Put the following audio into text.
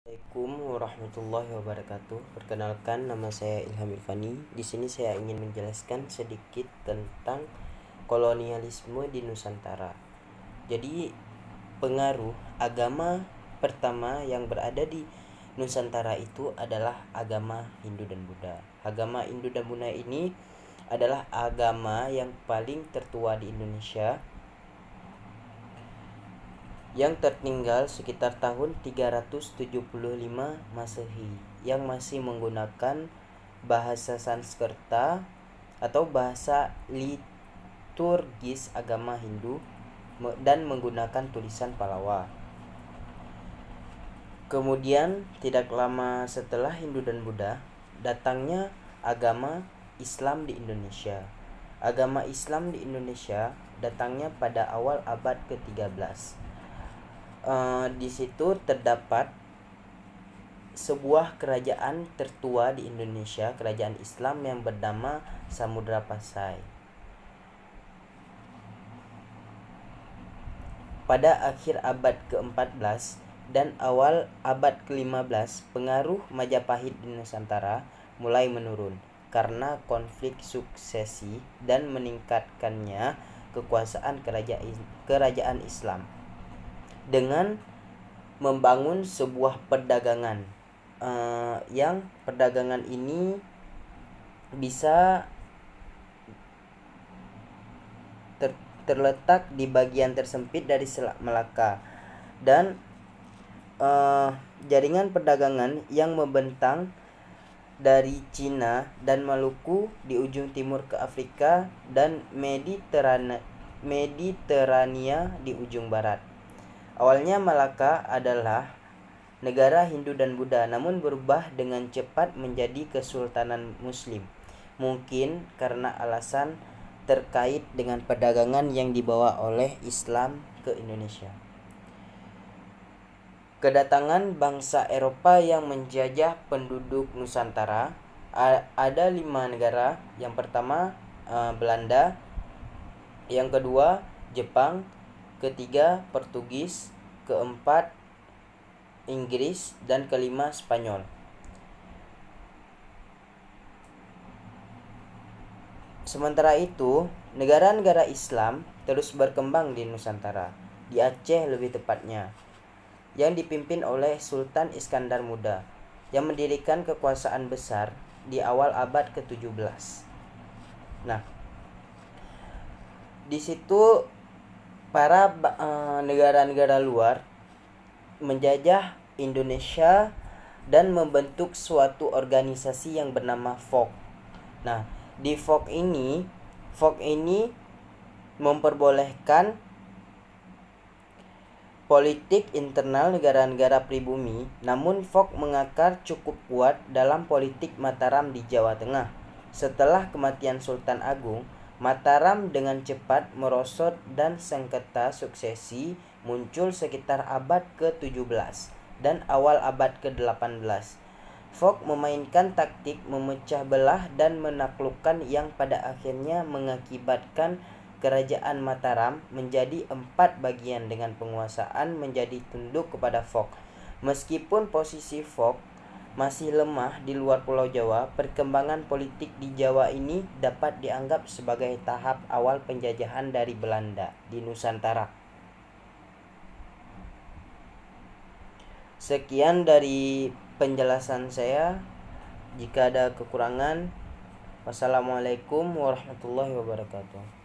Assalamualaikum warahmatullahi wabarakatuh. Perkenalkan, nama saya Ilham Irfani. Di sini saya ingin menjelaskan sedikit tentang kolonialisme di Nusantara. Jadi, pengaruh agama pertama yang berada di Nusantara itu adalah agama Hindu dan Buddha. Agama Hindu dan Buddha ini adalah agama yang paling tertua di Indonesia, yang tertinggal sekitar tahun 375 Masehi, yang masih menggunakan bahasa Sanskerta atau bahasa liturgis agama Hindu dan menggunakan tulisan Pallawa. Kemudian tidak lama setelah Hindu dan Buddha, datangnya agama Islam di Indonesia. Agama Islam di Indonesia datangnya pada awal abad ke-13. Di situ terdapat sebuah kerajaan tertua di Indonesia, kerajaan Islam yang bernama Samudra Pasai. Pada akhir abad ke-14 dan awal abad ke-15, pengaruh Majapahit di Nusantara mulai menurun karena konflik suksesi dan meningkatkannya kekuasaan kerajaan Islam dengan membangun sebuah perdagangan yang perdagangan ini bisa terletak di bagian tersempit dari Selat Melaka, dan jaringan perdagangan yang membentang dari Cina dan Maluku di ujung timur ke Afrika dan Mediterania di ujung barat. Awalnya Malaka adalah negara Hindu dan Buddha, namun berubah dengan cepat menjadi kesultanan Muslim, mungkin karena alasan terkait dengan perdagangan yang dibawa oleh Islam ke Indonesia. Kedatangan bangsa Eropa yang menjajah penduduk Nusantara, ada 5 negara. Yang pertama Belanda, yang kedua Jepang, ketiga Portugis, keempat Inggris, dan kelima Spanyol. Sementara itu, negara-negara Islam terus berkembang di Nusantara, di Aceh lebih tepatnya, yang dipimpin oleh Sultan Iskandar Muda, yang mendirikan kekuasaan besar di awal abad ke-17. Nah, di situ para negara-negara luar menjajah Indonesia dan membentuk suatu organisasi yang bernama FOK. Nah, di FOK ini memperbolehkan politik internal negara-negara pribumi, namun FOK mengakar cukup kuat dalam politik Mataram di Jawa Tengah. Setelah kematian Sultan Agung, Mataram dengan cepat merosot dan sengketa suksesi muncul sekitar abad ke-17 dan awal abad ke-18. FOK memainkan taktik memecah belah dan menaklukkan, yang pada akhirnya mengakibatkan kerajaan Mataram menjadi 4 bagian dengan penguasaan menjadi tunduk kepada FOK. Meskipun posisi FOK masih lemah di luar Pulau Jawa, perkembangan politik di Jawa ini dapat dianggap sebagai tahap awal penjajahan dari Belanda di Nusantara. Sekian dari penjelasan saya. Jika ada kekurangan, wassalamualaikum warahmatullahi wabarakatuh.